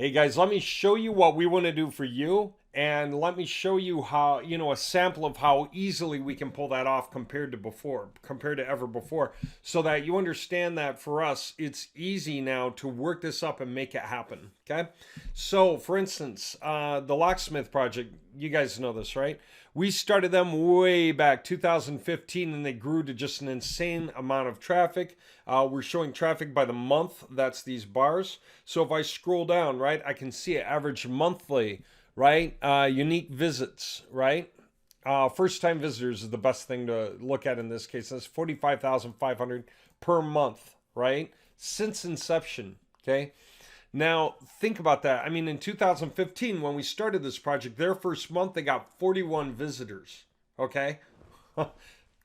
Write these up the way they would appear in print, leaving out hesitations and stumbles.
Hey guys, let me show you what we want to do for you, and let me show you how, a sample of how easily we can pull that off compared to ever before, so that you understand that for us, it's easy now to work this up and make it happen. Okay. So, for instance, the locksmith project, you guys know this, right? We started them way back 2015, and they grew to just an insane amount of traffic. We're showing traffic by the month. That's these bars. So if I scroll down, right, I can see average monthly, right? Unique visits, right? First time visitors is the best thing to look at in this case. That's 45,500 per month, right? Since inception, okay? Now, think about that. I mean, in 2015, when we started this project, their first month, they got 41 visitors. Okay?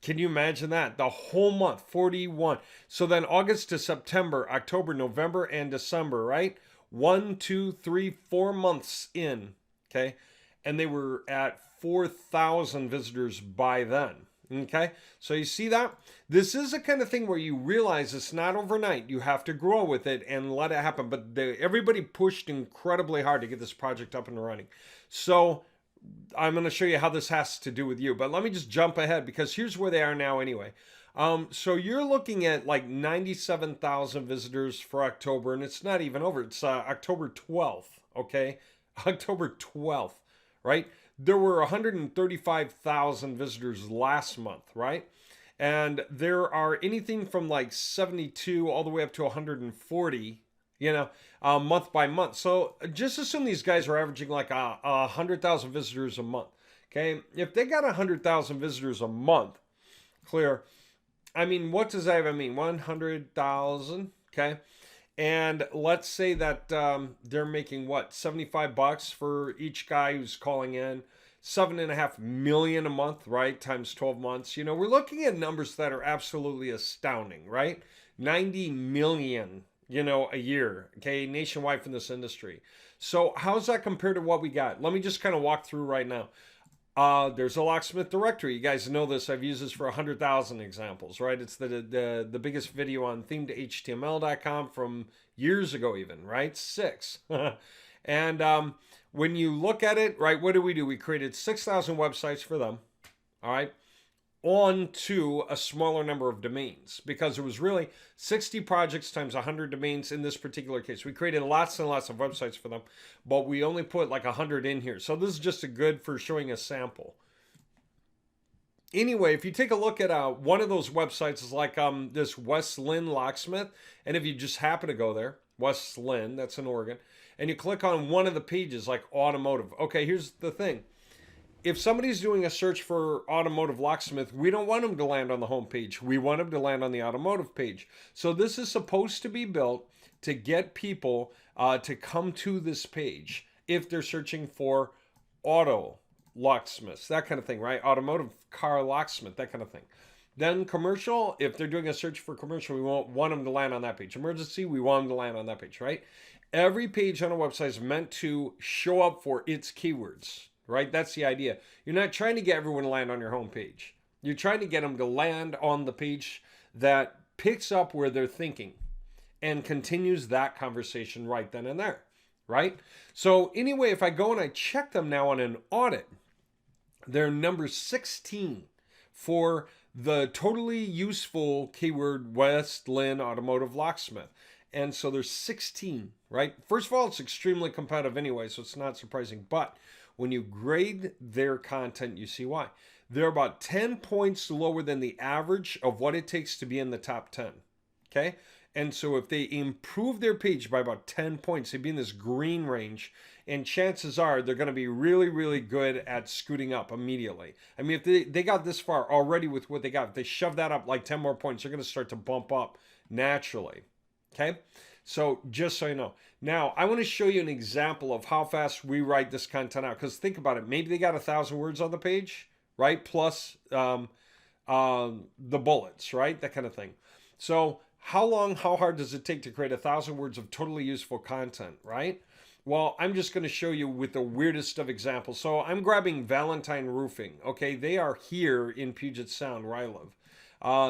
Can you imagine that? The whole month, 41. So then August to September, October, November, and December, right? 1, 2, 3, 4 months in. Okay? And they were at 4,000 visitors by then. Okay, so you see that? This is the kind of thing where you realize it's not overnight. You have to grow with it and let it happen. But everybody pushed incredibly hard to get this project up and running. So I'm going to show you how this has to do with you. But let me just jump ahead because here's where they are now anyway. So you're looking at like 97,000 visitors for October, and it's not even over. It's October 12th, okay? October 12th, right? There were 135,000 visitors last month, right? And there are anything from like 72 all the way up to 140, month by month. So just assume these guys are averaging like 100,000 visitors a month. Okay. If they got 100,000 visitors a month, clear. I mean, what does that even mean? 100,000. Okay. And let's say that they're making what, $75 for each guy who's calling in, 7.5 million a month, right? Times 12 months. We're looking at numbers that are absolutely astounding, right? 90 million, a year, okay, nationwide from this industry. So how's that compared to what we got? Let me just kind of walk through right now. There's a locksmith directory. You guys know this. I've used this for 100,000 examples, right? It's the biggest video on themed.html.com from years ago even, right? 6. And when you look at it, right, what do? We created 6,000 websites for them, all right, on to a smaller number of domains because it was really 60 projects times 100 domains in this particular case. We created lots and lots of websites for them, but we only put like 100 in here. So this is just a good for showing a sample. Anyway, if you take a look at one of those websites is like this West Lynn Locksmith, and if you just happen to go there, West Lynn, that's in Oregon, and you click on one of the pages like automotive. Okay, here's the thing. If somebody's doing a search for automotive locksmith, we don't want them to land on the home page. We want them to land on the automotive page. So this is supposed to be built to get people to come to this page if they're searching for auto locksmiths, that kind of thing, right? Automotive car locksmith, that kind of thing. Then commercial, if they're doing a search for commercial, we won't want them to land on that page. Emergency, we want them to land on that page, right? Every page on a website is meant to show up for its keywords, right? That's the idea. You're not trying to get everyone to land on your home page. You're trying to get them to land on the page that picks up where they're thinking and continues that conversation right then and there, right? So anyway, if I go and I check them now on an audit, they're number 16 for the totally useful keyword West Lynn Automotive Locksmith. And so there's 16, right? First of all, it's extremely competitive anyway, so it's not surprising. But when you grade their content, you see why. They're about 10 points lower than the average of what it takes to be in the top 10. Okay? And so if they improve their page by about 10 points, they'd be in this green range. And chances are they're going to be really, really good at scooting up immediately. I mean, if they got this far already with what they got, if they shove that up like 10 more points, they're going to start to bump up naturally. Okay? So just so you know. Now, I want to show you an example of how fast we write this content out. Because think about it. Maybe they got 1,000 words on the page, right? Plus the bullets, right? That kind of thing. So how hard does it take to create 1,000 words of totally useful content, right? Well, I'm just going to show you with the weirdest of examples. So I'm grabbing Valentine Roofing. Okay, they are here in Puget Sound where I live.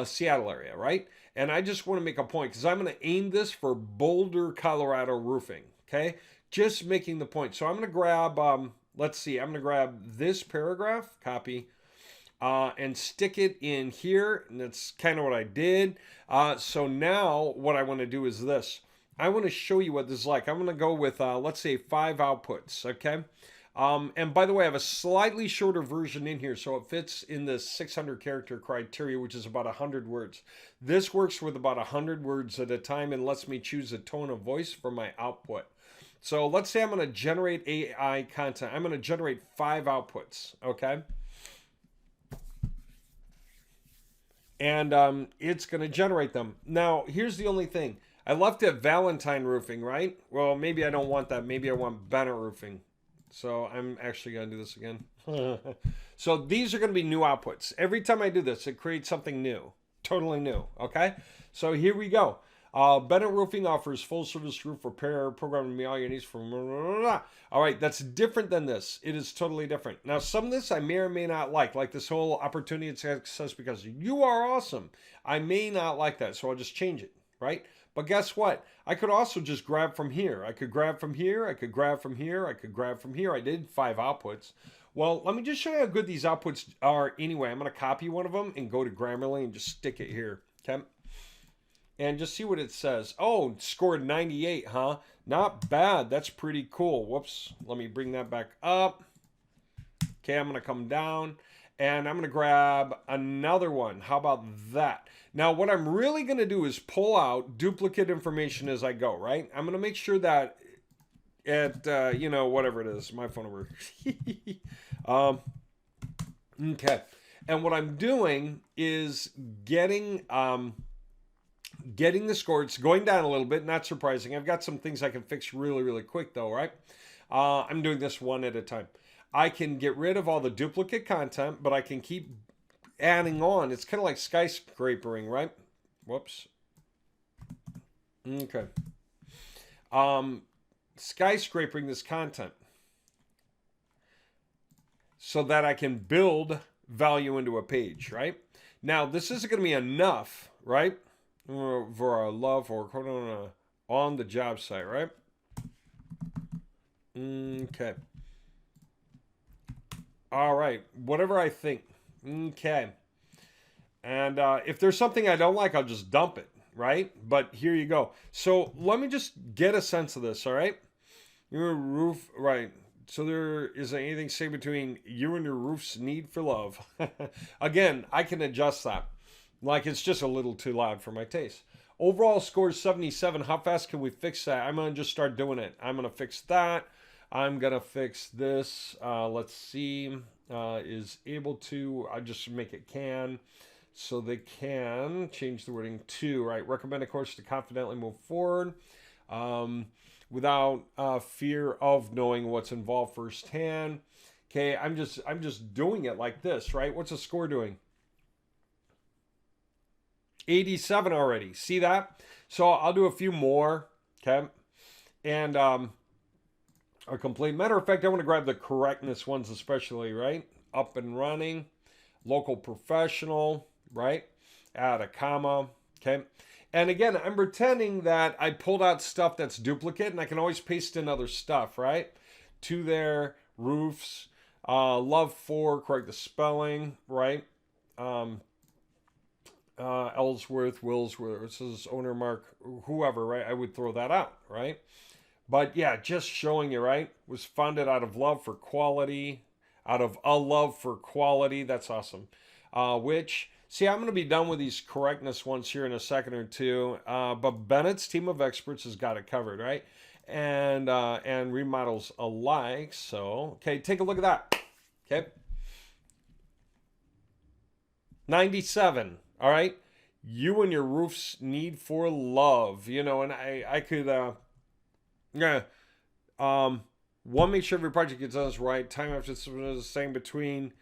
Seattle area, right? And I just want to make a point because I'm going to aim this for Boulder, Colorado roofing. Okay, Just making the point. So I'm going to grab, let's see, I'm going to grab this paragraph, copy, and stick it in here. And that's kind of what I did. So now what I want to do is this. I want to show you what this is like. I'm going to go with, let's say, 5 outputs, okay? And by the way, I have a slightly shorter version in here, so it fits in the 600 character criteria, which is about 100 words. This works with about 100 words at a time and lets me choose a tone of voice for my output. So let's say I'm going to generate AI content. I'm going to generate 5 outputs, okay? And it's going to generate them. Now, here's the only thing. I left it Valentine roofing, right? Well, maybe I don't want that. Maybe I want Bennett roofing. So I'm actually going to do this again. So these are going to be new outputs. Every time I do this, it creates something new. Totally new, okay? So here we go. Bennett Roofing offers full service roof repair, programming me all your needs from blah, blah, blah. All right, that's different than this. It is totally different. Now, some of this I may or may not like this whole opportunity access because you are awesome. I may not like that, so I'll just change it, right? But guess what? I could also just grab from here. I could grab from here. I could grab from here. I could grab from here. I did 5 outputs. Well, let me just show you how good these outputs are anyway. I'm going to copy one of them and go to Grammarly and just stick it here, okay? And just see what it says. Oh, scored 98, huh? Not bad. That's pretty cool. Whoops. Let me bring that back up. Okay, I'm going to come down. And I'm going to grab another one. How about that? Now, what I'm really going to do is pull out duplicate information as I go, right? I'm going to make sure that at, whatever it is, my phone number. Okay. And what I'm doing is getting the score. It's going down a little bit, not surprising. I've got some things I can fix really, really quick though, right? I'm doing this one at a time. I can get rid of all the duplicate content, but I can keep adding on. It's kind of like skyscrapering, right? Whoops. Okay. Skyscrapering this content so that I can build value into a page, right? Now, this isn't going to be enough, right? For a love or on the job site, right? Okay. All right. Whatever I think. Okay. And if there's something I don't like, I'll just dump it, right? But here you go. So let me just get a sense of this, all right? Your roof, right. So there is anything say between you and your roof's need for love. Again, I can adjust that. Like it's just a little too loud for my taste. Overall score is 77. How fast can we fix that? I'm going to just start doing it. I'm going to fix that. I'm going to fix this. Let's see. Is able to. I just make it can. So they can change the wording to, right? Recommend a course to confidently move forward without fear of knowing what's involved firsthand. Okay, I'm just doing it like this, right? What's the score doing? 87 already. See that? So I'll do a few more, okay? And a complete. Matter of fact, I want to grab the correctness ones especially, right? Up and running, local professional, right? Add a comma, okay? And again, I'm pretending that I pulled out stuff that's duplicate and I can always paste in other stuff, right? To their roofs, love for, correct the spelling, right? Ellsworth, Willsworth, this is owner mark, whoever, right? I would throw that out, right? But yeah, just showing you, right? Was founded out of love for quality, out of a love for quality. That's awesome. Which, see, I'm going to be done with these correctness ones here in a second or two. But Bennett's team of experts has got it covered, right? And remodels alike. So, okay, take a look at that. Okay. 97. All right. You and your roof's need for love, and I could, one, make sure every project gets done right. Time after the same between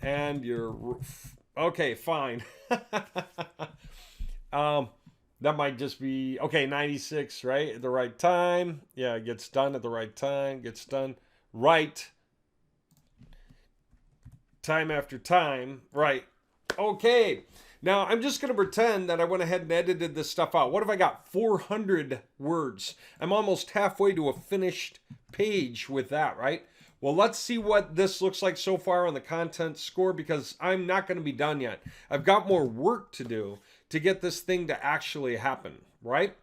and your roof. Okay, fine. That might just be, okay, 96, right? At the right time. Yeah, it gets done at the right time. Gets done right. Time after time. Right. Okay. Now, I'm just going to pretend that I went ahead and edited this stuff out. What if I got 400 words? I'm almost halfway to a finished page with that, right? Well, let's see what this looks like so far on the content score, because I'm not going to be done yet. I've got more work to do to get this thing to actually happen, right?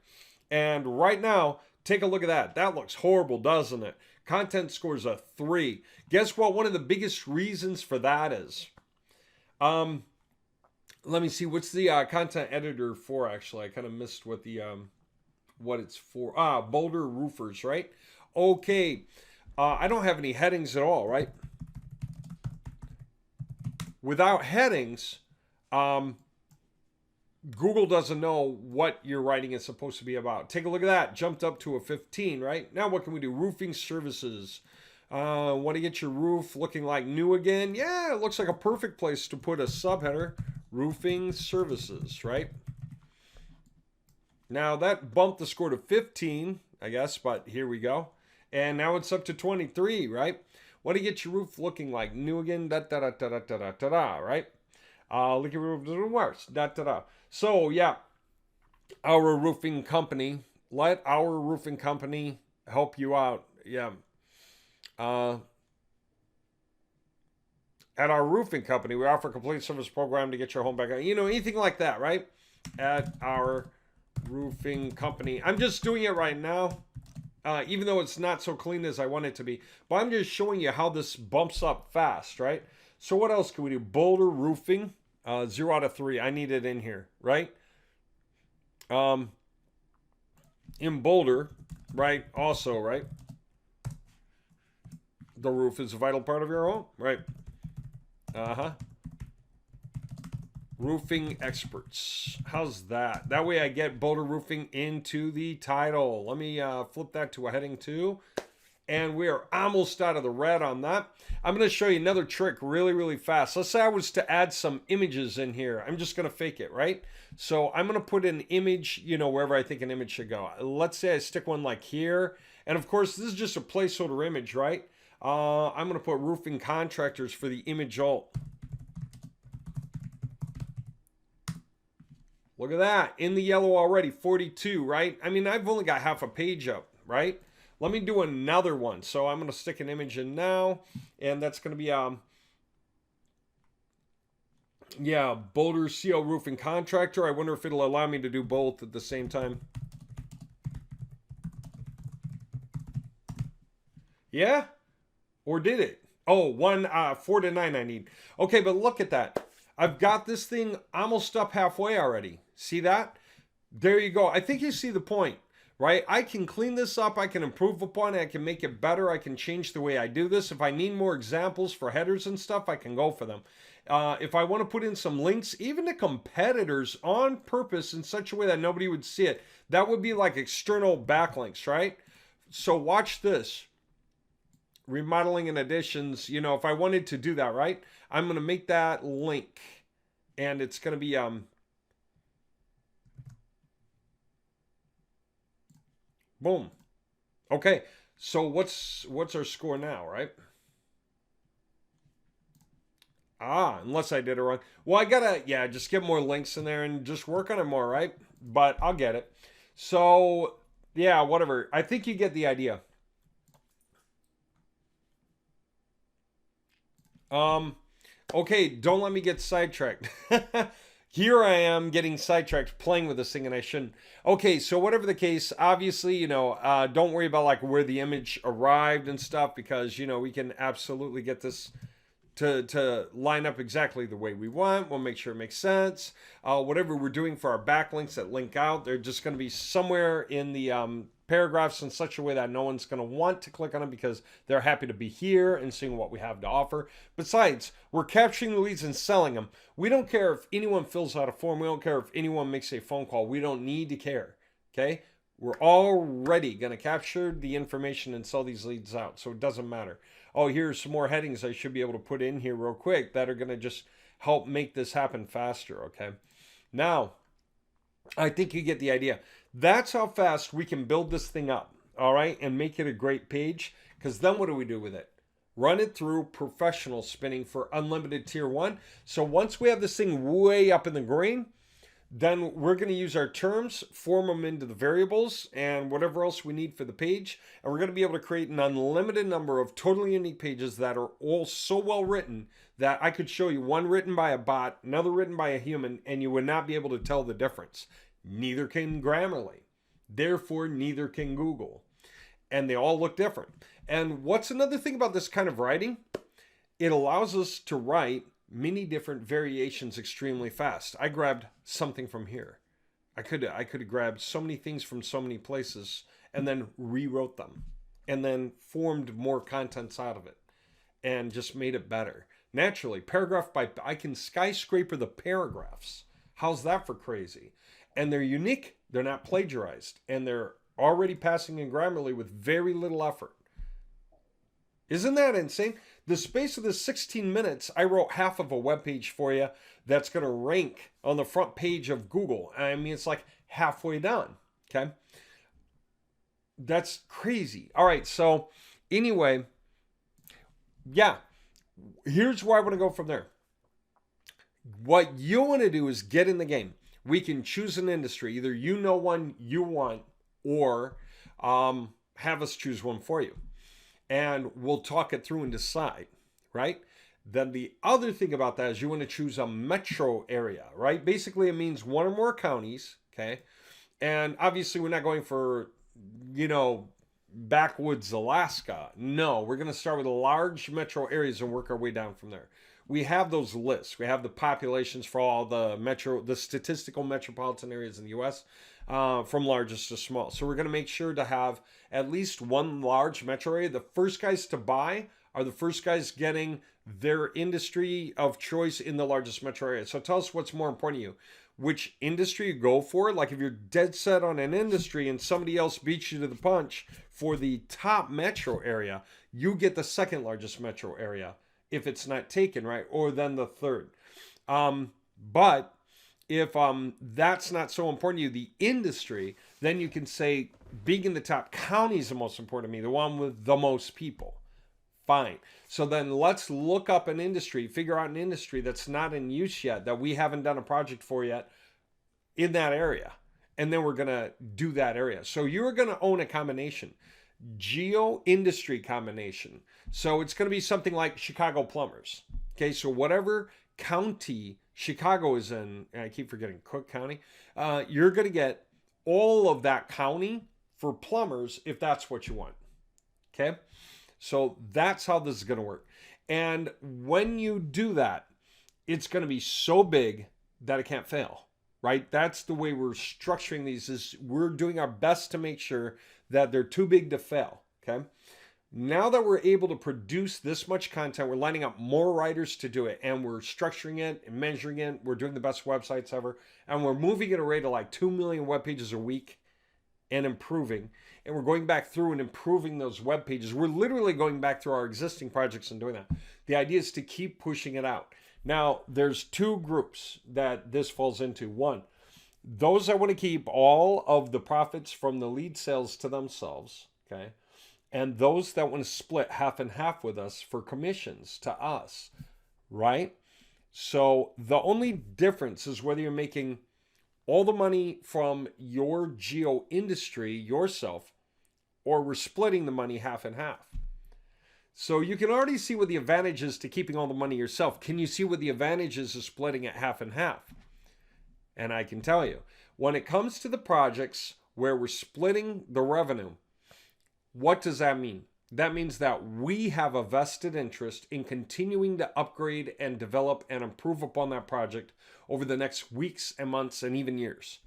And right now, take a look at that. That looks horrible, doesn't it? Content score is a 3. Guess what? One of the biggest reasons for that is, let me see. What's the content editor for? Actually, I kind of missed what the what it's for. Boulder Roofers, right? Okay. I don't have any headings at all, right? Without headings, Google doesn't know what your writing is supposed to be about. Take a look at that. Jumped up to a 15, right? Now what can we do? Roofing services. Want to get your roof looking like new again? Yeah, it looks like a perfect place to put a subheader. Roofing services, right? Now that bumped the score to 15, I guess, but here we go. And now it's up to 23, right? Want to get your roof looking like new again? Da da da da da da da da, right? Look at your roof doesn't worse. Da da da. So yeah, our roofing company. Let our roofing company help you out. Yeah. At our roofing company, we offer a complete service program to get your home back on. You know, anything like that, right? At our roofing company. I'm just doing it right now, even though it's not so clean as I want it to be. But I'm just showing you how this bumps up fast, right? So what else can we do? Boulder Roofing, 0 out of 3. I need it in here, right? In Boulder, right? Also, right? The roof is a vital part of your home, right? Roofing experts. How's that? That way I get Boulder Roofing into the title. Let me flip that to a heading 2. And we are almost out of the red on that. I'm going to show you another trick really, really fast. Let's say I was to add some images in here. I'm just going to fake it, right? So I'm going to put an image, you know, wherever I think an image should go. Let's say I stick one like here. And of course, this is just a placeholder image, right? I'm going to put roofing contractors for the image alt. Look at that. In the yellow already, 42, right? I mean, I've only got half a page up, right? Let me do another one. So I'm going to stick an image in now. And that's going to be, yeah, Boulder CL Roofing Contractor. I wonder if it'll allow me to do both at the same time. Yeah? Or did it? Oh, 4 to 9 I need. Okay, but look at that. I've got this thing almost up halfway already. See that? There you go. I think you see the point, right? I can clean this up. I can improve upon it. I can make it better. I can change the way I do this. If I need more examples for headers and stuff, I can go for them. If I want to put in some links, even to competitors on purpose in such a way that nobody would see it, that would be like external backlinks, right? So watch this. Remodeling and additions, you know, if I wanted to do that, right? I'm going to make that link. And it's going to be, boom. Okay, so what's our score now, right? Unless I did it wrong. Well, I gotta, yeah, just get more links in there and just work on it more, right? But I'll get it. So, yeah, whatever. I think you get the idea. Okay, don't let me get sidetracked. Here I am getting sidetracked playing with this thing and I shouldn't. Okay, so whatever the case, obviously, you know, don't worry about like where the image arrived and stuff because, you know, we can absolutely get this to line up exactly the way we want. We'll make sure it makes sense. Whatever we're doing for our backlinks that link out, they're just going to be somewhere in the paragraphs in such a way that no one's going to want to click on them because they're happy to be here and seeing what we have to offer. Besides, we're capturing the leads and selling them. We don't care if anyone fills out a form. We don't care if anyone makes a phone call. We don't need to care, okay? We're already going to capture the information and sell these leads out, so it doesn't matter. Oh, here's some more headings I should be able to put in here real quick that are going to just help make this happen faster, okay? Now, I think you get the idea. That's how fast we can build this thing up, all right, and make it a great page. Because then what do we do with it? run it through professional spinning for unlimited tier 1. So once we have this thing way up in the green, then we're going to use our terms, form them into the variables and whatever else we need for the page. And we're going to be able to create an unlimited number of totally unique pages that are all so well written that I could show you one written by a bot, another written by a human, and you would not be able to tell the difference. Neither can Grammarly. Therefore, neither can Google. And they all look different. And what's another thing about this kind of writing? It allows us to write many different variations extremely fast. I grabbed something from here. I could have grabbed so many things from so many places and then rewrote them and then formed more contents out of it and just made it better. Naturally, paragraph by, I can skyscraper the paragraphs. How's that for crazy? And they're unique. They're not plagiarized. And they're already passing in Grammarly with very little effort. Isn't that insane? The space of this 16 minutes, I wrote half of a web page for you that's going to rank on the front page of Google. I mean, it's like halfway done. Okay. That's crazy. All right. So anyway, yeah, here's where I want to go from there. What you want to do is get in the game. We can choose an industry. Either you know one you want or have us choose one for you. And we'll talk it through and decide, right? Then the other thing about that is you want to choose a metro area, right? Basically, it means one or more counties, okay? And obviously, we're not going for, backwoods Alaska. No, we're going to start with large metro areas and work our way down from there. We have those lists. We have the populations for all the statistical metropolitan areas in the U.S., from largest to small. So we're going to make sure to have at least one large metro area. The first guys to buy are the first guys getting their industry of choice in the largest metro area. So tell us what's more important to you. Which industry you go for. Like if you're dead set on an industry and somebody else beats you to the punch for the top metro area, you get the second largest metro area if it's not taken, right? Or then the third. But if that's not so important to you, the industry, then you can say being in the top county is the most important to me, the one with the most people. Fine. So then let's look up an industry, figure out an industry that's not in use yet, that we haven't done a project for yet in that area. And then we're going to do that area. So you're going to own a combination, geo-industry combination. So it's going to be something like Chicago plumbers. Okay, so whatever county Chicago is in, and I keep forgetting Cook County, you're going to get all of that county for plumbers if that's what you want. Okay, so that's how this is going to work. And when you do that, it's going to be so big that it can't fail, right? That's the way we're structuring these, is we're doing our best to make sure that they're too big to fail, okay? Now that we're able to produce this much content, we're lining up more writers to do it, and we're structuring it and measuring it. We're doing the best websites ever, and we're moving at a rate of like 2 million web pages a week and improving. And we're going back through and improving those web pages. We're literally going back through our existing projects and doing that. The idea is to keep pushing it out. Now, there's two groups that this falls into. One, those that want to keep all of the profits from the lead sales to themselves, okay? And those that want to split half and half with us for commissions to us, right? So the only difference is whether you're making all the money from your geo industry yourself, or we're splitting the money half and half. So you can already see what the advantage is to keeping all the money yourself. Can you see what the advantage is of splitting it half and half? And I can tell you, when it comes to the projects where we're splitting the revenue, what does that mean? That means that we have a vested interest in continuing to upgrade and develop and improve upon that project over the next weeks and months and even years,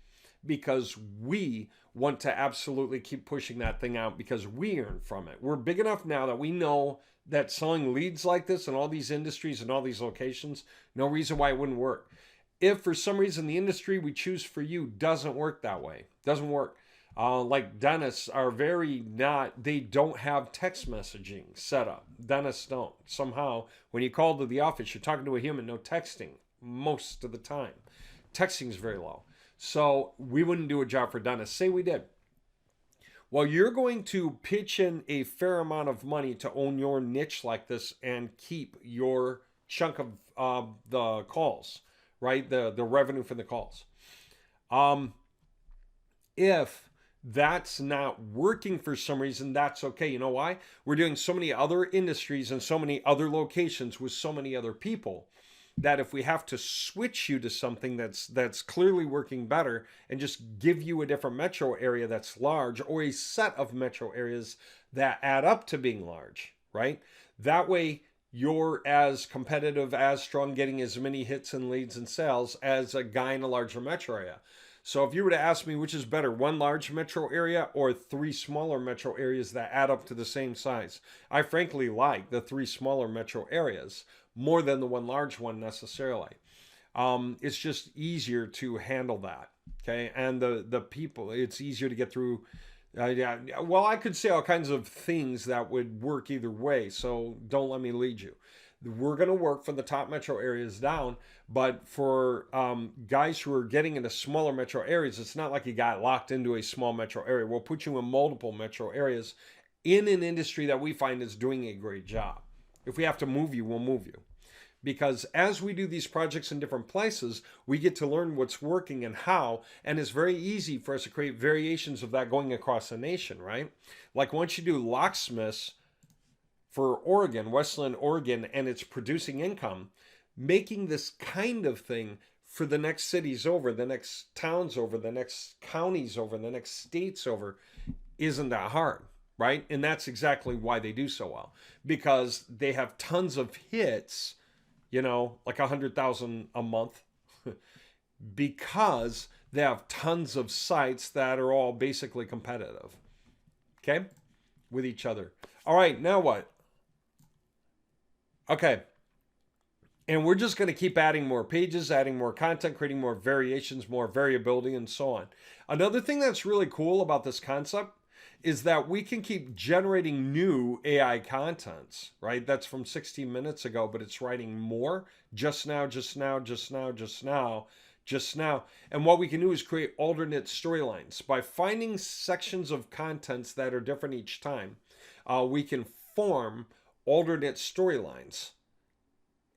because we want to absolutely keep pushing that thing out because we earn from it. We're big enough now that we know that selling leads like this in all these industries and all these locations, no reason why it wouldn't work. If for some reason the industry we choose for you doesn't work that way, doesn't work. Like dentists are they don't have text messaging set up. Dentists don't. Somehow, when you call to the office, you're talking to a human, no texting most of the time. Texting is very low. So we wouldn't do a job for dentists. Say we did. Well, you're going to pitch in a fair amount of money to own your niche like this and keep your chunk of the calls, right? The revenue for the calls. Um, if that's not working for some reason, that's okay. You know why? We're doing so many other industries and so many other locations with so many other people that if we have to switch you to something that's clearly working better and just give you a different metro area that's large or a set of metro areas that add up to being large, right? That way you're as competitive, as strong, getting as many hits and leads and sales as a guy in a larger metro area. So if you were to ask me which is better, one large metro area or three smaller metro areas that add up to the same size, I frankly like the three smaller metro areas more than the one large one necessarily. It's just easier to handle that. Okay. And the people, it's easier to get through. Yeah, well, I could say all kinds of things that would work either way. So don't let me lead you. We're going to work from the top metro areas down. But for guys who are getting into smaller metro areas, it's not like you got locked into a small metro area. We'll put you in multiple metro areas in an industry that we find is doing a great job. If we have to move you, we'll move you. Because as we do these projects in different places, we get to learn what's working and how, and it's very easy for us to create variations of that going across the nation, right? Like once you do locksmiths for Oregon, Westland, Oregon, and it's producing income, making this kind of thing for the next cities over, the next towns over, the next counties over, the next states over, isn't that hard, right? And that's exactly why they do so well, because they have tons of hits, you know, like 100,000 a month, because they have tons of sites that are all basically competitive, okay, with each other. All right, now what? Okay. And we're just going to keep adding more pages, adding more content, creating more variations, more variability, and so on. Another thing that's really cool about this concept is that we can keep generating new AI contents, right? That's from 16 minutes ago, but it's writing more just now, just now, just now, just now, just now. And what we can do is create alternate storylines. By finding sections of contents that are different each time, we can form alternate storylines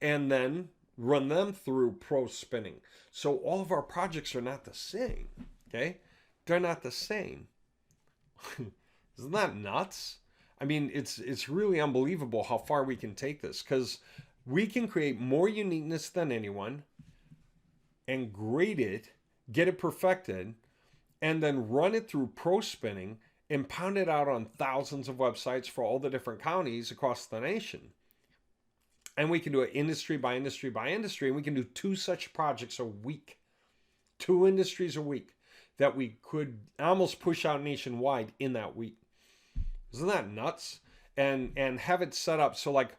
and then run them through pro spinning. So all of our projects are not the same, okay? They're not the same. Isn't that nuts? I mean, it's really unbelievable how far we can take this, because we can create more uniqueness than anyone and grade it, get it perfected, and then run it through pro spinning and pound it out on thousands of websites for all the different counties across the nation. And we can do it industry by industry by industry. And we can do 2 such projects a week. 2 industries a week that we could almost push out nationwide in that week. Isn't that nuts? And have it set up so like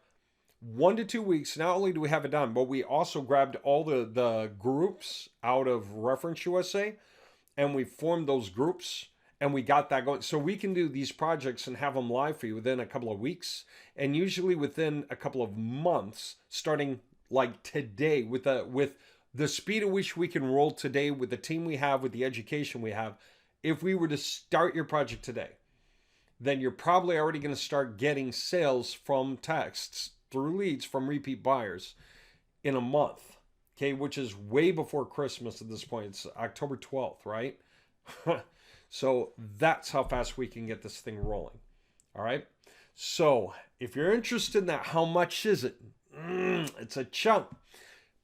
1 to 2 weeks, not only do we have it done, but we also grabbed all the groups out of Reference USA and we formed those groups. And we got that going. So we can do these projects and have them live for you within a couple of weeks. And usually within a couple of months, starting like today, with the speed at which we can roll today, with the team we have, with the education we have. If we were to start your project today, then you're probably already going to start getting sales from texts through leads from repeat buyers in a month. Okay, which is way before Christmas at this point. It's October 12th, right? So that's how fast we can get this thing rolling. All right. So if you're interested in that, how much is it? It's a chunk,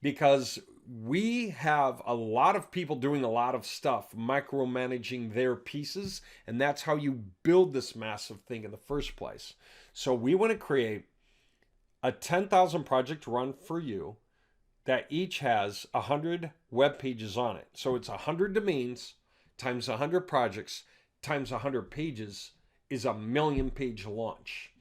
because we have a lot of people doing a lot of stuff, micromanaging their pieces. And that's how you build this massive thing in the first place. So we want to create a 10,000 project run for you that each has 100 web pages on it. So it's 100 domains times 100 projects times 100 pages is a 1,000,000 page launch.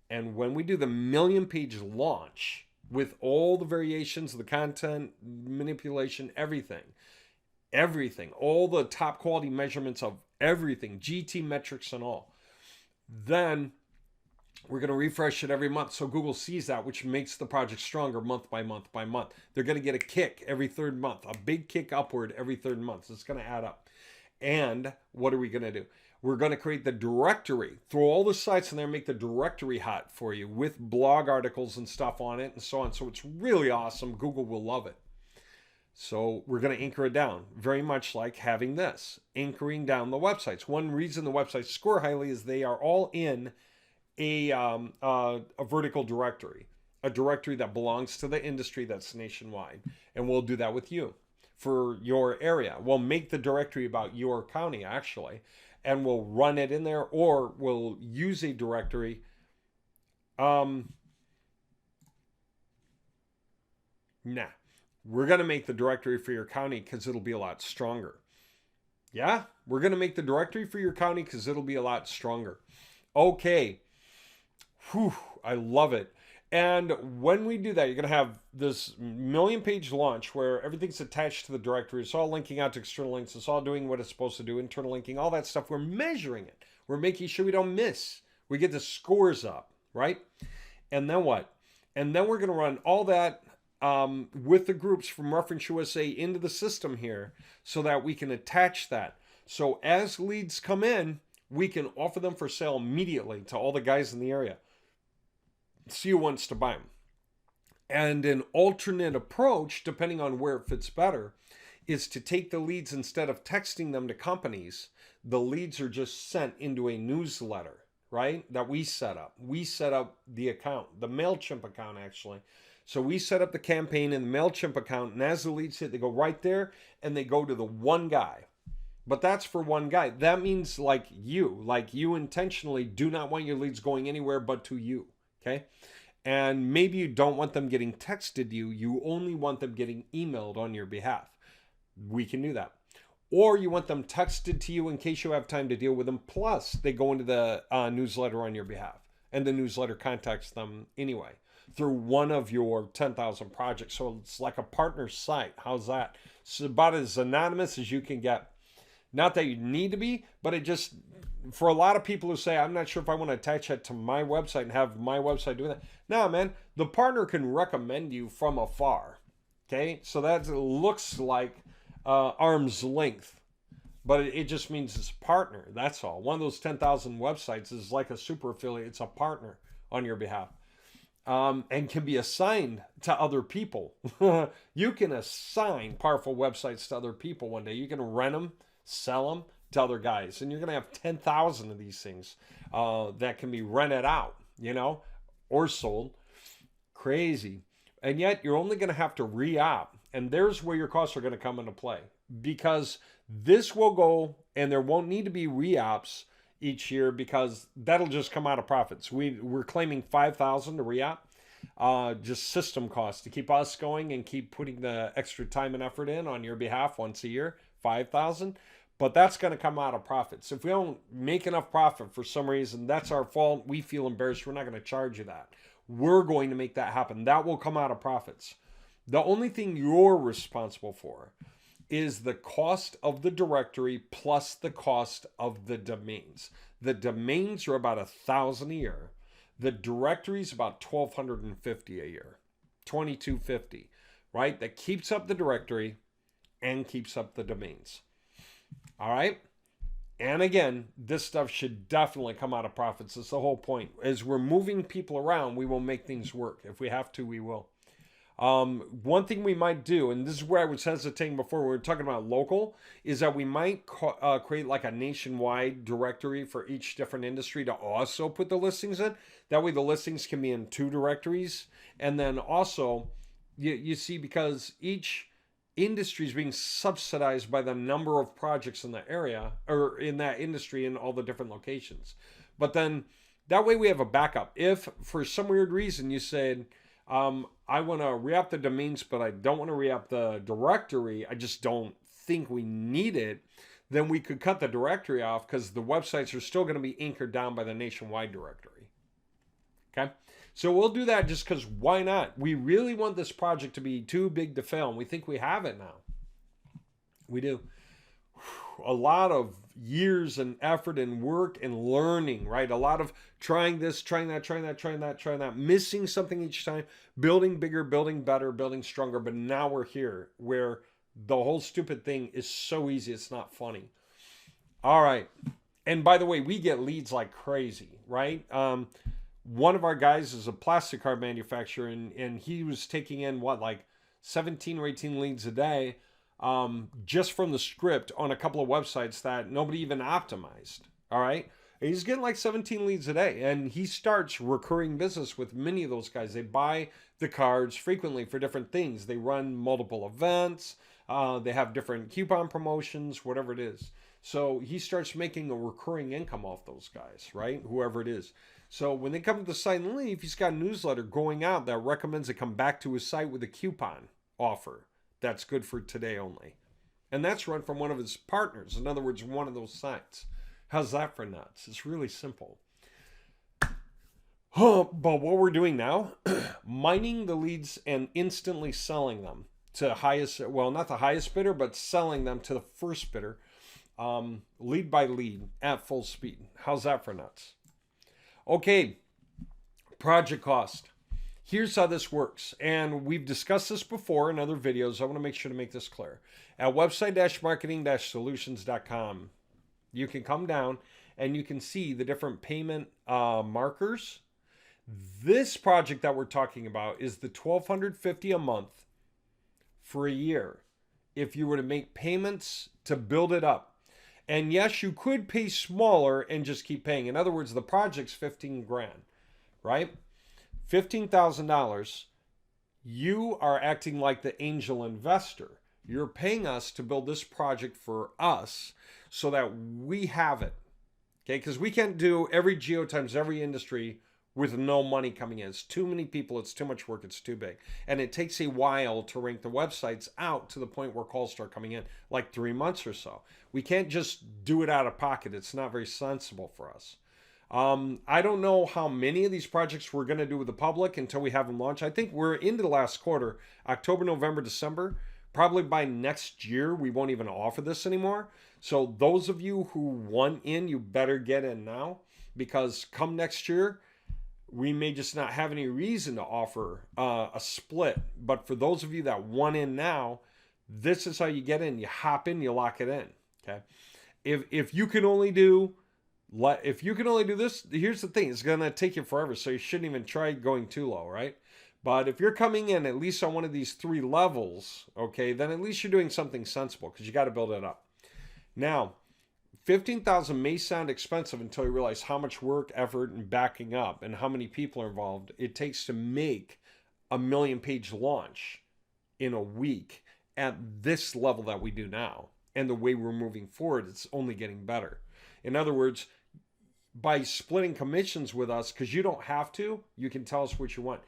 And when we do the 1,000,000 page launch with all the variations of the content, manipulation, everything, all the top quality measurements of everything, GT metrics and all, then we're going to refresh it every month. So Google sees that, which makes the project stronger month by month by month. They're going to get a kick every 3rd month, a big kick upward every 3rd month. So it's going to add up. And what are we going to do? We're going to create the directory. Throw all the sites in there, make the directory hot for you with blog articles and stuff on it and so on. So it's really awesome. Google will love it. So we're going to anchor it down, very much like having this, anchoring down the websites. One reason the websites score highly is they are all in a vertical directory, a directory that belongs to the industry that's nationwide. And we'll do that with you for your area. We'll make the directory about your county, actually, and we'll run it in there, or we'll use a directory. We're going to make the directory for your county because it'll be a lot stronger. Yeah, we're going to make the directory for your county because it'll be a lot stronger. Okay. Whew, I love it. And when we do that, you're going to have this million-page launch where everything's attached to the directory. It's all linking out to external links. It's all doing what it's supposed to do, internal linking, all that stuff. We're measuring it. We're making sure we don't miss. We get the scores up, right? And then what? And then we're going to run all that with the groups from Reference USA into the system here so that we can attach that. So as leads come in, we can offer them for sale immediately to all the guys in the area. See who wants to buy them. And an alternate approach, depending on where it fits better, is to take the leads instead of texting them to companies. The leads are just sent into a newsletter, right? That we set up. We set up the account, the MailChimp account, actually. So we set up the campaign in the MailChimp account, and as the leads hit, they go right there, and they go to the one guy. But that's for one guy. That means like you intentionally do not want your leads going anywhere but to you. Okay. And maybe you don't want them getting texted to you. You only want them getting emailed on your behalf. We can do that. Or you want them texted to you in case you have time to deal with them. Plus, they go into the newsletter on your behalf. And the newsletter contacts them anyway through one of your 10,000 projects. So it's like a partner site. How's that? It's about as anonymous as you can get. Not that you need to be, but it just, for a lot of people who say, I'm not sure if I want to attach that to my website and have my website doing that. No, man, the partner can recommend you from afar. Okay, so that looks like arm's length, but it just means it's a partner. That's all. One of those 10,000 websites is like a super affiliate. It's a partner on your behalf. And can be assigned to other people. You can assign powerful websites to other people one day. You can rent them, sell them to other guys, and you're going to have 10,000 of these things that can be rented out, or sold. Crazy. And yet you're only going to have to re-op, and there's where your costs are going to come into play, because this will go, and there won't need to be re-ops each year, because that'll just come out of profits. We're claiming $5,000 to re-op, just system costs to keep us going and keep putting the extra time and effort in on your behalf once a year, $5,000. But that's going to come out of profits. If we don't make enough profit for some reason, that's our fault. We feel embarrassed. We're not going to charge you that. We're going to make that happen. That will come out of profits. The only thing you're responsible for is the cost of the directory plus the cost of the domains. The domains are about $1,000 a year. The directory is about $1,250 a year, $2,250, right? That keeps up the directory and keeps up the domains. All right. And again, this stuff should definitely come out of profits. That's the whole point. As we're moving people around, we will make things work. If we have to, we will. One thing we might do, and this is where I was hesitating before we were talking about local, is that we might create like a nationwide directory for each different industry to also put the listings in. That way the listings can be in 2 directories. And then also, you see, because each industry is being subsidized by the number of projects in the area or in that industry in all the different locations. But then that way we have a backup. If for some weird reason you said, I want to re-op the domains, but I don't want to re-op the directory, I just don't think we need it, then we could cut the directory off, because the websites are still going to be anchored down by the nationwide directory. Okay? So we'll do that just because why not? We really want this project to be too big to fail, and we think we have it now. We do. A lot of years and effort and work and learning, right? A lot of trying this, trying that, missing something each time, building bigger, building better, building stronger. But now we're here where the whole stupid thing is so easy, it's not funny. All right. And by the way, we get leads like crazy, right? One of our guys is a plastic card manufacturer, and he was taking in what, like 17 or 18 leads a day, just from the script on a couple of websites that nobody even optimized. All right. He's getting like 17 leads a day, and he starts recurring business with many of those guys. They buy the cards frequently for different things. They run multiple events. They have different coupon promotions, whatever it is. So he starts making a recurring income off those guys, right? Whoever it is. So when they come to the site and leave, he's got a newsletter going out that recommends they come back to his site with a coupon offer that's good for today only. And that's run from one of his partners. In other words, one of those sites. How's that for nuts? It's really simple. But what we're doing now, mining the leads and instantly selling them to the highest, well, not the highest bidder, but selling them to the first bidder, lead by lead at full speed. How's that for nuts? Okay, project cost. Here's how this works. And we've discussed this before in other videos. I want to make sure to make this clear. At website-marketing-solutions.com, you can come down and you can see the different payment markers. This project that we're talking about is the $1,250 a month for a year if you were to make payments to build it up. And yes, you could pay smaller and just keep paying. In other words, the project's 15 grand, right? $15,000. You are acting like the angel investor. You're paying us to build this project for us so that we have it. Okay, because we can't do every geo times every industry with no money coming in. It's too many people, it's too much work, it's too big. And it takes a while to rank the websites out to the point where calls start coming in, like 3 months or so. We can't just do it out of pocket. It's not very sensible for us. I don't know how many of these projects we're going to do with the public until we have them launch. I think we're into the last quarter, October, November, December. Probably by next year, we won't even offer this anymore. So those of you who want in, you better get in now, because come next year, we may just not have any reason to offer a split. But for those of you that want in now, this is how you get in. You hop in, you lock it in. Okay. If you can only do this, here's the thing. It's going to take you forever. So you shouldn't even try going too low, right? But if you're coming in at least on one of these 3 levels, okay, then at least you're doing something sensible, because you got to build it up. Now, $15,000 may sound expensive until you realize how much work, effort, and backing up and how many people are involved it takes to make a 1 million page launch in a week at this level that we do now. And the way we're moving forward, it's only getting better. In other words, by splitting commissions with us, because you don't have to, you can tell us what you want.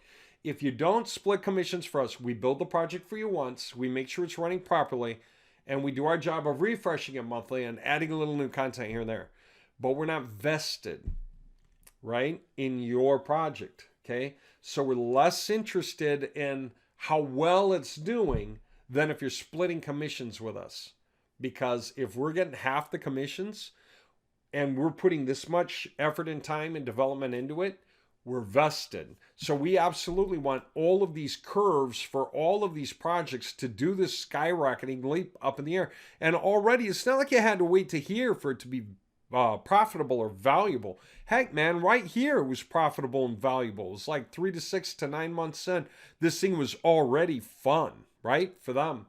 If you don't split commissions for us, we build the project for you once, we make sure it's running properly, and we do our job of refreshing it monthly and adding a little new content here and there. But we're not vested, right, in your project, okay? So we're less interested in how well it's doing than if you're splitting commissions with us. Because if we're getting half the commissions and we're putting this much effort and time and development into it, we're vested. So we absolutely want all of these curves for all of these projects to do this skyrocketing leap up in the air. And already, it's not like you had to wait to hear for it to be profitable or valuable. Heck, man, right here it was profitable and valuable. It's like 3 to 6 to 9 months in. This thing was already fun, right, for them.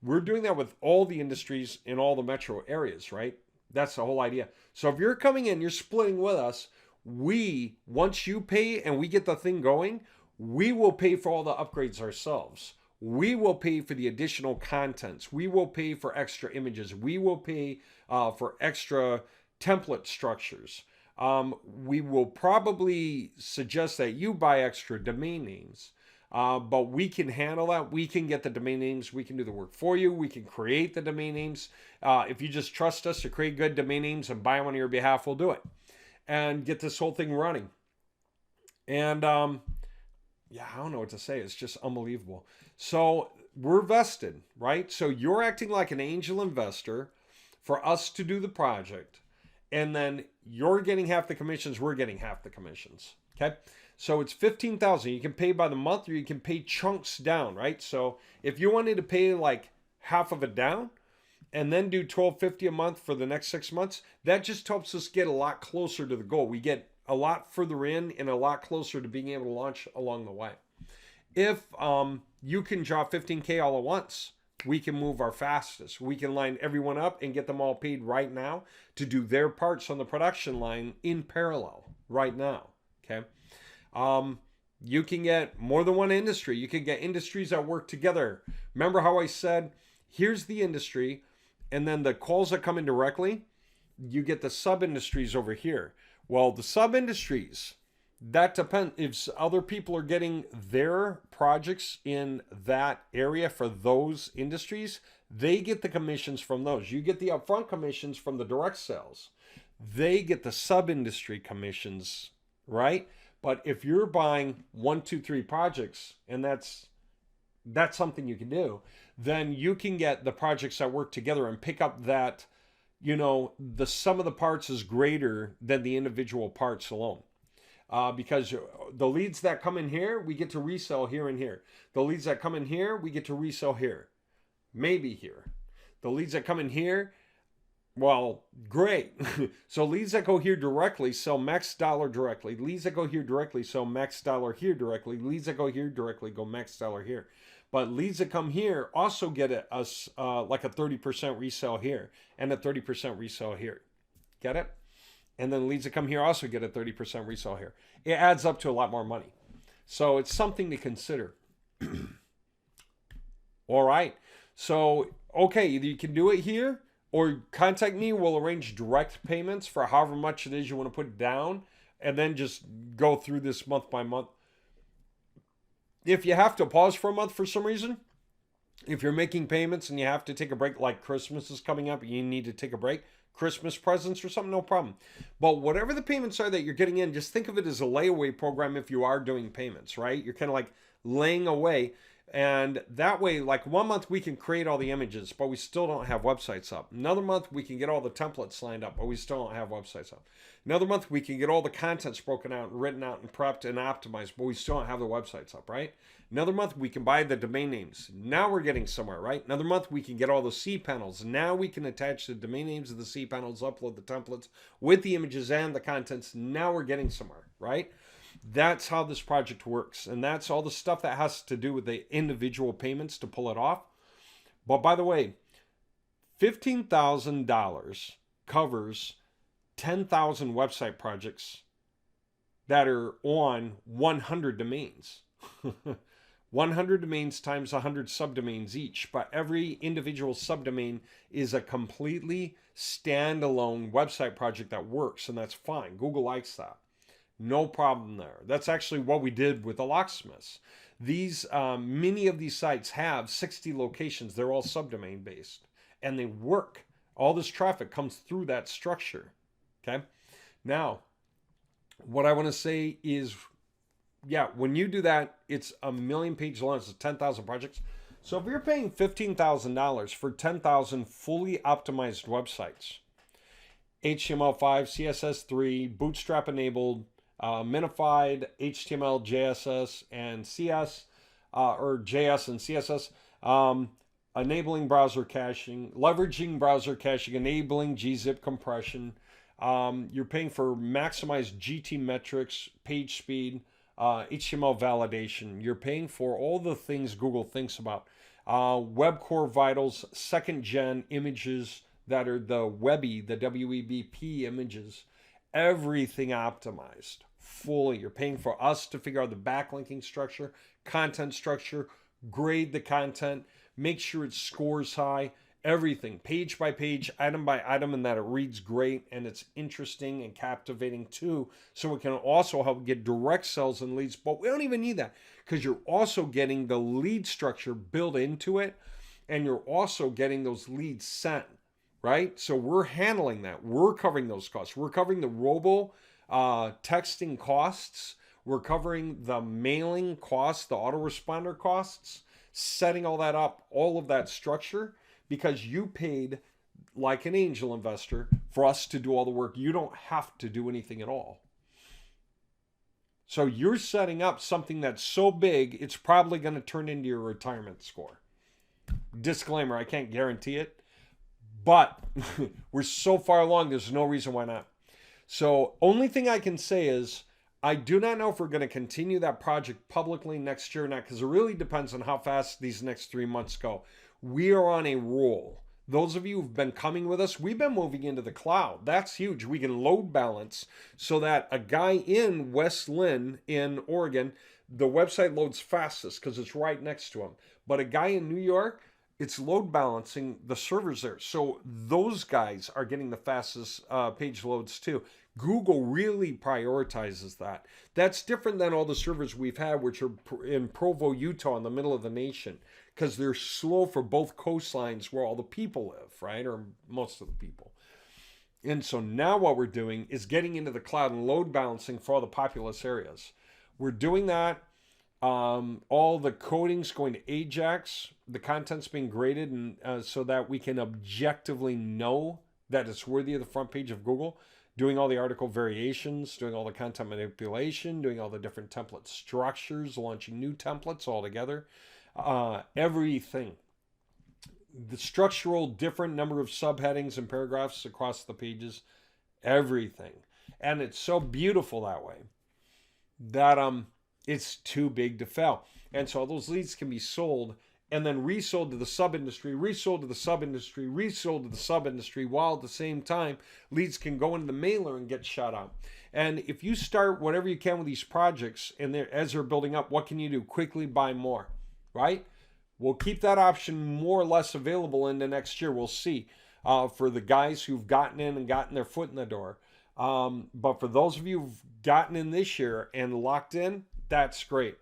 We're doing that with all the industries in all the metro areas, right? That's the whole idea. So if you're coming in, you're splitting with us, once you pay and we get the thing going, we will pay for all the upgrades ourselves. We will pay for the additional contents. We will pay for extra images. We will pay for extra template structures. We will probably suggest that you buy extra domain names. But we can handle that. We can get the domain names. We can do the work for you. We can create the domain names. If you just trust us to create good domain names and buy them on your behalf, we'll do it. And get this whole thing running. And I don't know what to say. It's just unbelievable. So we're vested, right? So you're acting like an angel investor for us to do the project. And then you're getting half the commissions. We're getting half the commissions. Okay. So it's $15,000. You can pay by the month or you can pay chunks down, right? So if you wanted to pay like half of it down, and then do $12.50 a month for the next 6 months, that just helps us get a lot closer to the goal. We get a lot further in and a lot closer to being able to launch along the way. If you can drop 15K all at once, we can move our fastest. We can line everyone up and get them all paid right now to do their parts on the production line in parallel right now. Okay. You can get more than one industry. You can get industries that work together. Remember how I said, here's the industry, and then the calls that come in directly, you get the sub-industries over here. Well, the sub-industries, that depends. If other people are getting their projects in that area for those industries, they get the commissions from those. You get the upfront commissions from the direct sales. They get the sub-industry commissions, right? But if you're buying 1, 2, 3 projects, and that's something you can do, then you can get the projects that work together and pick up that, the sum of the parts is greater than the individual parts alone. Because the leads that come in here, we get to resell here and here. The leads that come in here, we get to resell here. Maybe here. The leads that come in here, well, great. So leads that go here directly sell max dollar directly. Leads that go here directly sell max dollar here directly. Leads that go here directly go max dollar here. But leads that come here also get like a 30% resale here and a 30% resale here. Get it? And then leads that come here also get a 30% resale here. It adds up to a lot more money. So it's something to consider. All right. So, okay, either you can do it here or contact me. We'll arrange direct payments for however much it is you want to put down and then just go through this month by month. If you have to pause for a month for some reason, if you're making payments and you have to take a break, like Christmas is coming up, you need to take a break, Christmas presents or something, no problem. But whatever the payments are that you're getting in, just think of it as a layaway program if you are doing payments, right? You're kind of like laying away. And that way, like 1 month we can create all the images, but we still don't have websites up. Another month we can get all the templates lined up, but we still don't have websites up. Another month we can get all the contents broken out and written out and prepped and optimized, but we still don't have the websites up, right? Another month we can buy the domain names. Now we're getting somewhere, right? Another month we can get all the cPanels. Now we can attach the domain names of the cPanels, upload the templates with the images and the contents. Now we're getting somewhere, right? That's how this project works. And that's all the stuff that has to do with the individual payments to pull it off. But by the way, $15,000 covers 10,000 website projects that are on 100 domains. 100 domains times 100 subdomains each. But every individual subdomain is a completely standalone website project that works. And that's fine. Google likes that. No problem there. That's actually what we did with the locksmiths. These many of these sites have 60 locations. They're all subdomain based, and they work. All this traffic comes through that structure. Okay. Now, what I want to say is, yeah, when you do that, it's a 1,000,000 page long. It's 10,000 projects. So if you're paying $15,000 for 10,000 fully optimized websites, HTML5, CSS3, Bootstrap enabled, minified HTML, JSS, and CS, or JS and CSS, enabling browser caching, leveraging browser caching, enabling gzip compression. You're paying for maximized GT metrics, page speed, HTML validation. You're paying for all the things Google thinks about. Web Core Vitals, second gen images that are the Webby, the WEBP images. Everything optimized fully. You're paying for us to figure out the backlinking structure, content structure, grade the content, make sure it scores high, everything, page by page, item by item, and that it reads great and it's interesting and captivating too. So it can also help get direct sales and leads, but we don't even need that because you're also getting the lead structure built into it and you're also getting those leads sent. Right? So we're handling that. We're covering those costs. We're covering the robo texting costs. We're covering the mailing costs, the autoresponder costs, setting all that up, all of that structure, because you paid like an angel investor for us to do all the work. You don't have to do anything at all. So you're setting up something that's so big, it's probably going to turn into your retirement score. Disclaimer, I can't guarantee it. But we're so far along, there's no reason why not. So only thing I can say is I do not know if we're going to continue that project publicly next year or not, because it really depends on how fast these next 3 months go. We are on a roll. Those of you who've been coming with us, we've been moving into the cloud. That's huge. We can load balance so that a guy in West Lynn in Oregon, the website loads fastest because it's right next to him. But a guy in New York, it's load balancing the servers there. So those guys are getting the fastest page loads too. Google really prioritizes that. That's different than all the servers we've had, which are in Provo, Utah, in the middle of the nation, because they're slow for both coastlines where all the people live, right? Or most of the people. And so now what we're doing is getting into the cloud and load balancing for all the populous areas. We're doing that. All the coding's going to Ajax. The content's being graded and so that we can objectively know that it's worthy of the front page of Google. Doing all the article variations, doing all the content manipulation, doing all the different template structures, launching new templates all together. Everything. The structural different number of subheadings and paragraphs across the pages. Everything. And it's so beautiful that way that it's too big to fail. And so all those leads can be sold and then resold to the sub-industry, resold to the sub-industry, resold to the sub-industry, while at the same time, leads can go into the mailer and get shut out. And if you start whatever you can with these projects, and as they're building up, what can you do? Quickly buy more, right? We'll keep that option more or less available into next year. We'll see for the guys who've gotten in and gotten their foot in the door. But for those of you who've gotten in this year and locked in, that's great.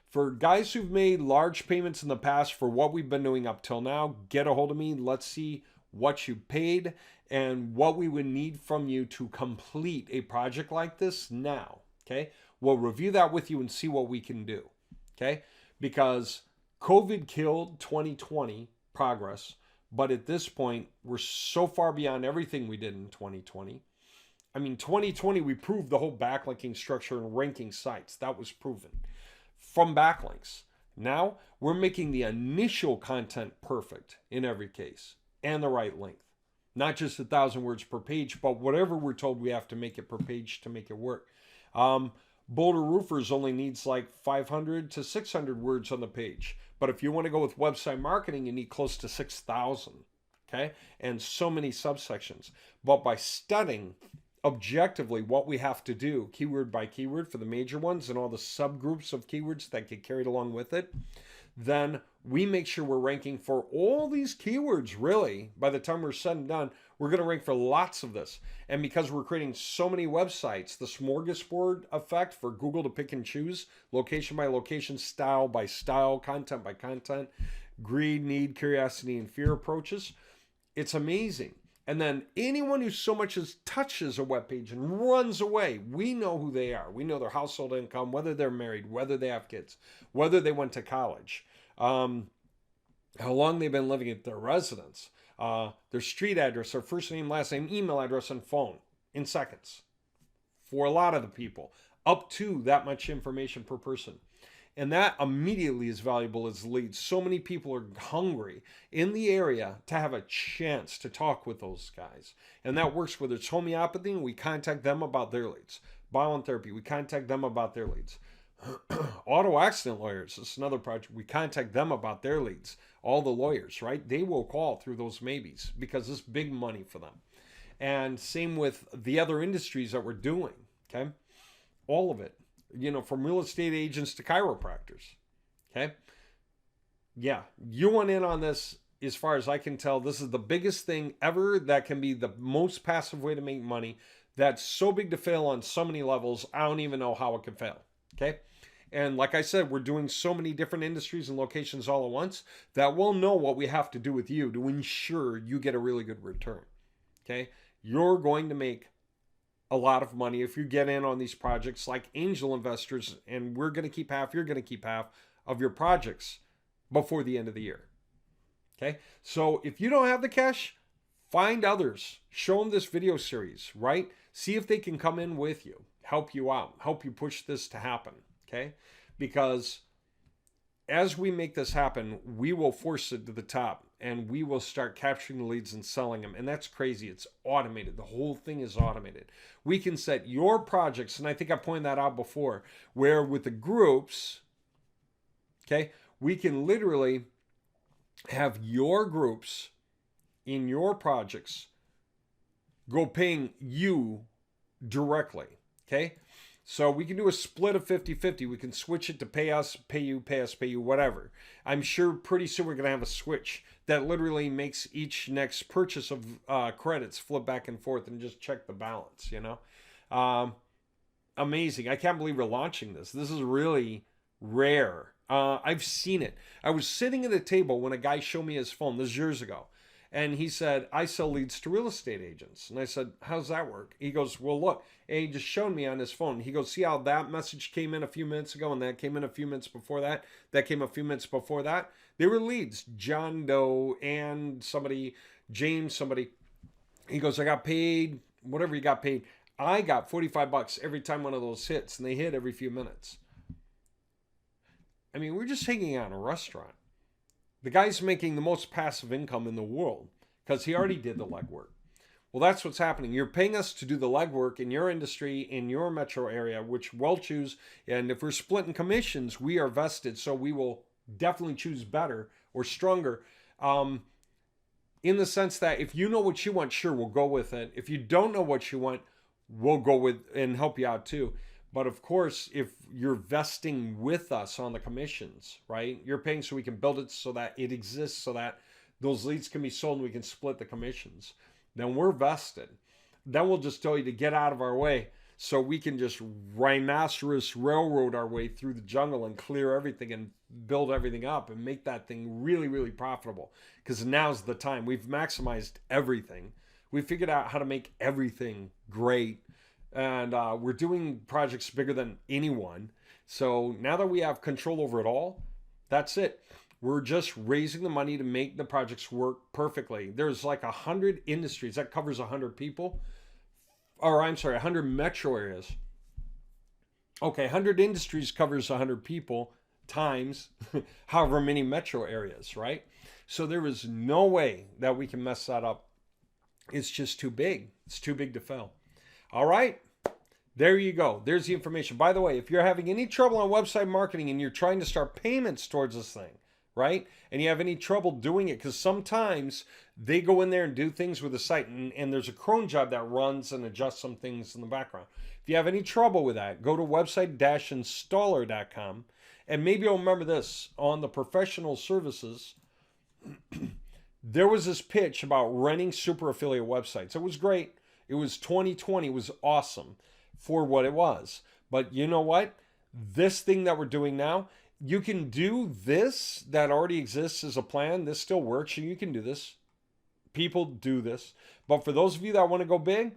For guys who've made large payments in the past for what we've been doing up till now, get a hold of me. Let's see what you paid and what we would need from you to complete a project like this now. Okay. We'll review that with you and see what we can do. Okay. Because COVID killed 2020 progress. But at this point, we're so far beyond everything we did in 2020. I mean, 2020, we proved the whole backlinking structure and ranking sites. That was proven from backlinks. Now we're making the initial content perfect in every case and the right length. Not just 1,000 words per page, but whatever we're told we have to make it per page to make it work. Boulder Roofers only needs like 500 to 600 words on the page. But if you want to go with website marketing, you need close to 6,000. Okay? And so many subsections. But by studying objectively what we have to do keyword by keyword for the major ones and all the subgroups of keywords that get carried along with it, then we make sure we're ranking for all these keywords. Really, by the time we're said and done, we're going to rank for lots of this. And because we're creating so many websites, the smorgasbord effect for Google to pick and choose, location by location, style by style, content by content, greed, need, curiosity, and fear approaches, it's amazing. And then anyone who so much as touches a web page and runs away, we know who they are. We know their household income, whether they're married, whether they have kids, whether they went to college, how long they've been living at their residence, their street address, their first name, last name, email address, and phone in seconds. For a lot of the people, up to that much information per person. And that immediately is valuable as leads. So many people are hungry in the area to have a chance to talk with those guys. And that works whether it's homeopathy, we contact them about their leads. Violent therapy, we contact them about their leads. Auto accident lawyers, this is another project. We contact them about their leads. All the lawyers, right? They will call through those maybes because it's big money for them. And same with the other industries that we're doing, okay? All of it. You know, from real estate agents to chiropractors. Okay. Yeah. You went in on this, as far as I can tell. This is the biggest thing ever that can be the most passive way to make money. That's so big to fail on so many levels. I don't even know how it could fail. Okay. And like I said, we're doing so many different industries and locations all at once that we'll know what we have to do with you to ensure you get a really good return. Okay. You're going to make a lot of money if you get in on these projects like angel investors, and we're going to keep half, you're going to keep half of your projects before the end of the year. Okay. So if you don't have the cash, find others, show them this video series, right? See if they can come in with you, help you out, help you push this to happen. Okay. Because as we make this happen, we will force it to the top. and we will start capturing the leads and selling them. And that's crazy. It's automated. The whole thing is automated. We can set your projects, and I think I pointed that out before, where with the groups, okay, we can literally have your groups in your projects go paying you directly, okay? So we can do a split of 50-50. We can switch it to pay us, pay you, pay us, pay you, whatever. I'm sure pretty soon we're going to have a switch that literally makes each next purchase of credits flip back and forth and just check the balance, you know? Amazing. I can't believe we're launching this. This is really rare. I've seen it. I was sitting at a table when a guy showed me his phone. This was years ago. And he said, I sell leads to real estate agents. And I said, how's that work? He goes, well, look. And he just showed me on his phone. He goes, see how that message came in a few minutes ago, and that came in a few minutes before that. That came a few minutes before that. They were leads. John Doe and somebody, James, somebody. He goes, I got paid, whatever he got paid. I got $45 every time one of those hits, and they hit every few minutes. I mean, we're just hanging out in a restaurant. The guy's making the most passive income in the world because he already did the legwork. Well, that's what's happening. You're paying us to do the legwork in your industry, in your metro area, which we'll choose. And if we're splitting commissions, we are vested. So we will definitely choose better or stronger. In the sense that if you know what you want, sure, we'll go with it. If you don't know what you want, we'll go with and help you out too. But of course, if you're vesting with us on the commissions, right? You're paying so we can build it so that it exists, so that those leads can be sold and we can split the commissions. Then we're vested. Then we'll just tell you to get out of our way so we can just rhinoceros railroad our way through the jungle and clear everything and build everything up and make that thing really, really profitable. Because now's the time. We've maximized everything. We figured out how to make everything great. And we're doing projects bigger than anyone. So now that we have control over it all, that's it. We're just raising the money to make the projects work perfectly. There's like 100 industries. That covers 100 people. Or I'm sorry, 100 metro areas. Okay, 100 industries covers 100 people times however many metro areas, right? So there is no way that we can mess that up. It's just too big. It's too big to fail. All right, there you go. There's the information. By the way, if you're having any trouble on website marketing and you're trying to start payments towards this thing, right? And you have any trouble doing it, because sometimes they go in there and do things with the site, and there's a cron job that runs and adjusts some things in the background. If you have any trouble with that, go to website-installer.com, and maybe you'll remember this. On the professional services, there was this pitch about running super affiliate websites. It was great. It was 2020. It was awesome for what it was. But you know what? This thing that we're doing now, you can do this that already exists as a plan. This still works, and you can do this. People do this. But for those of you that want to go big,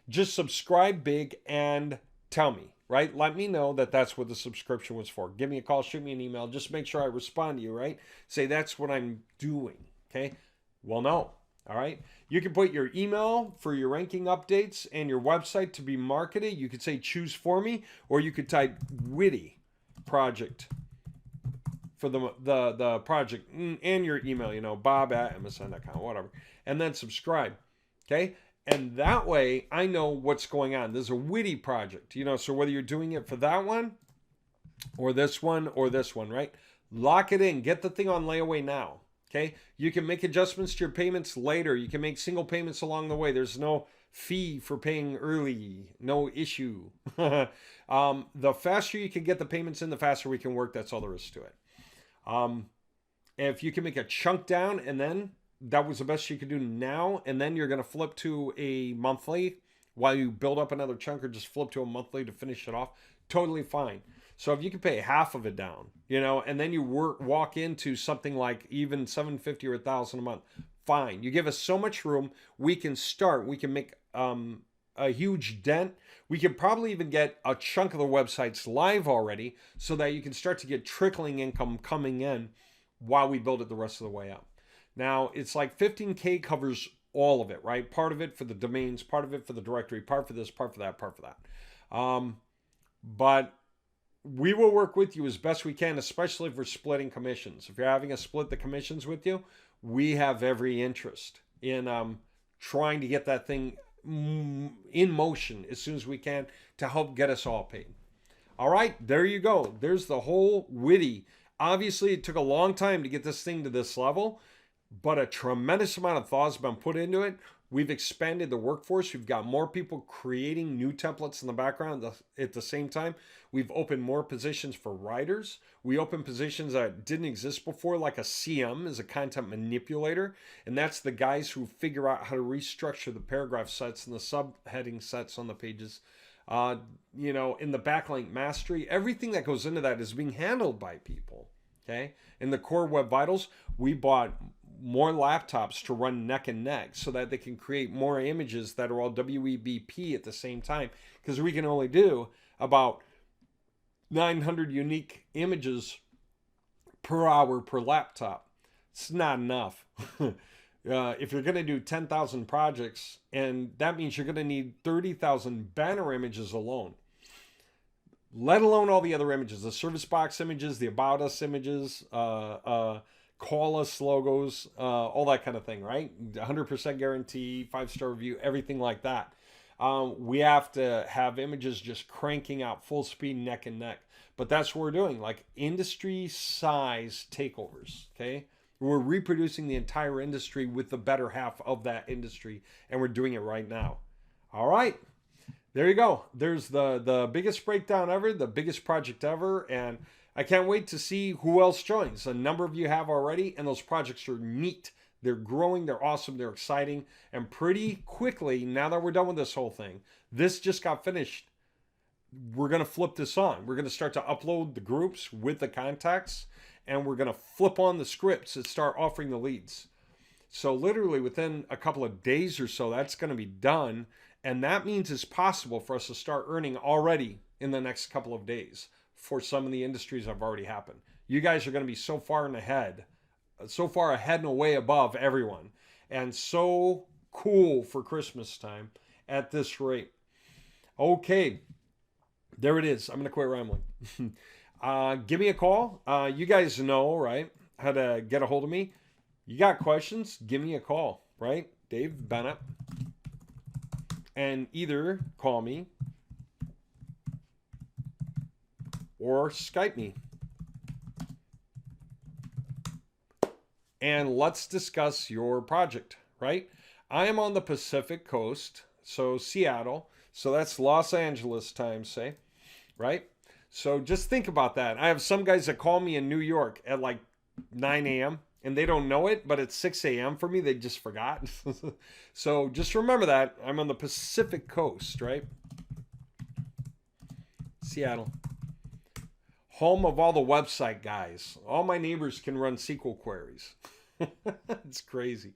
just subscribe big and tell me, right? Let me know that that's what the subscription was for. Give me a call, shoot me an email. Just make sure I respond to you, right? Say that's what I'm doing, okay? Well, no. All right. You can put your email for your ranking updates and your website to be marketed. You could say choose for me, or you could type WITTY project for the project and your email, you know, bob@msn.com, whatever, and then subscribe. Okay. And that way I know what's going on. This is a WITTY project, you know, so whether you're doing it for that one or this one, right? Lock it in. Get the thing on layaway now. Okay, you can make adjustments to your payments later. You can make single payments along the way. There's no fee for paying early, no issue. The faster you can get the payments in, the faster we can work. That's all there is to it. If you can make a chunk down, and then that was the best you could do now, and then you're going to flip to a monthly while you build up another chunk, or just flip to a monthly to finish it off, totally fine. So if you can pay half of it down, you know, and then you walk into something like even $750 or $1,000 a month, fine. You give us so much room, we can start. We can make a huge dent. We can probably even get a chunk of the websites live already, so that you can start to get trickling income coming in while we build it the rest of the way up. Now, it's like 15K covers all of it, right? Part of it for the domains, part of it for the directory, part for this, part for that, part for that. But we will work with you as best we can, especially if we're splitting commissions. If you're having us split the commissions with you, we have every interest in trying to get that thing in motion as soon as we can to help get us all paid. All right, there you go. There's the whole WITTY. Obviously, it took a long time to get this thing to this level, but a tremendous amount of thought has been put into it. We've expanded the workforce. We've got more people creating new templates in the background at the same time. We've opened more positions for writers. We opened positions that didn't exist before, like a CM, is a content manipulator. And that's the guys who figure out how to restructure the paragraph sets and the subheading sets on the pages. You know, in the backlink mastery, everything that goes into that is being handled by people. Okay. In the core web vitals, we bought more laptops to run neck and neck so that they can create more images that are all WEBP at the same time, because we can only do about 900 unique images per hour per laptop. It's not enough. If you're going to do 10,000 projects, and that means you're going to need 30,000 banner images alone, let alone all the other images, the service box images, the about us images, call us logos, all that kind of thing, right? 100% guarantee, 5-star review, everything like that. We have to have images just cranking out full speed, neck and neck. But that's what we're doing, like industry size takeovers, okay? We're reproducing the entire industry with the better half of that industry, and we're doing it right now. All right, there you go. There's the biggest breakdown ever, the biggest project ever, and I can't wait to see who else joins. A number of you have already, and those projects are neat. They're growing, they're awesome, they're exciting, and pretty quickly, now that we're done with this whole thing, this just got finished. We're going to flip this on. We're going to start to upload the groups with the contacts, and we're going to flip on the scripts and start offering the leads. So literally within a couple of days or so, that's going to be done, and that means it's possible for us to start earning already in the next couple of days for some of the industries that have already happened. You guys are going to be so far ahead and way above everyone, and so cool for Christmas time at this rate. Okay, there it is. I'm going to quit rambling. Give me a call. You guys know, right, how to get a hold of me. You got questions, give me a call, right? Dave Bennett. And either call me or Skype me. And let's discuss your project, right? I am on the Pacific Coast, so Seattle. So that's Los Angeles time, say, right? So just think about that. I have some guys that call me in New York at like 9 a.m. and they don't know it, but it's 6 a.m. for me. They just forgot. So just remember that. I'm on the Pacific Coast, right? Seattle. Home of all the website guys. All my neighbors can run SQL queries. It's crazy.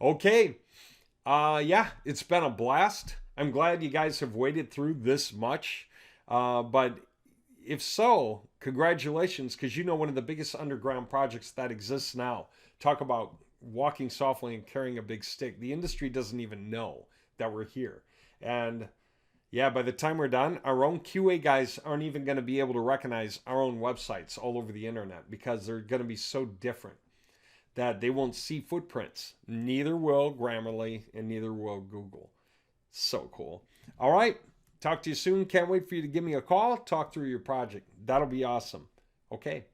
Okay. Yeah, it's been a blast. I'm glad you guys have waited through this much. But if so, congratulations, because you know one of the biggest underground projects that exists now. Talk about walking softly and carrying a big stick. The industry doesn't even know that we're here. And yeah, by the time we're done, our own QA guys aren't even going to be able to recognize our own websites all over the internet because they're going to be so different that they won't see footprints. Neither will Grammarly and neither will Google. So cool. All right. Talk to you soon. Can't wait for you to give me a call. Talk through your project. That'll be awesome. Okay.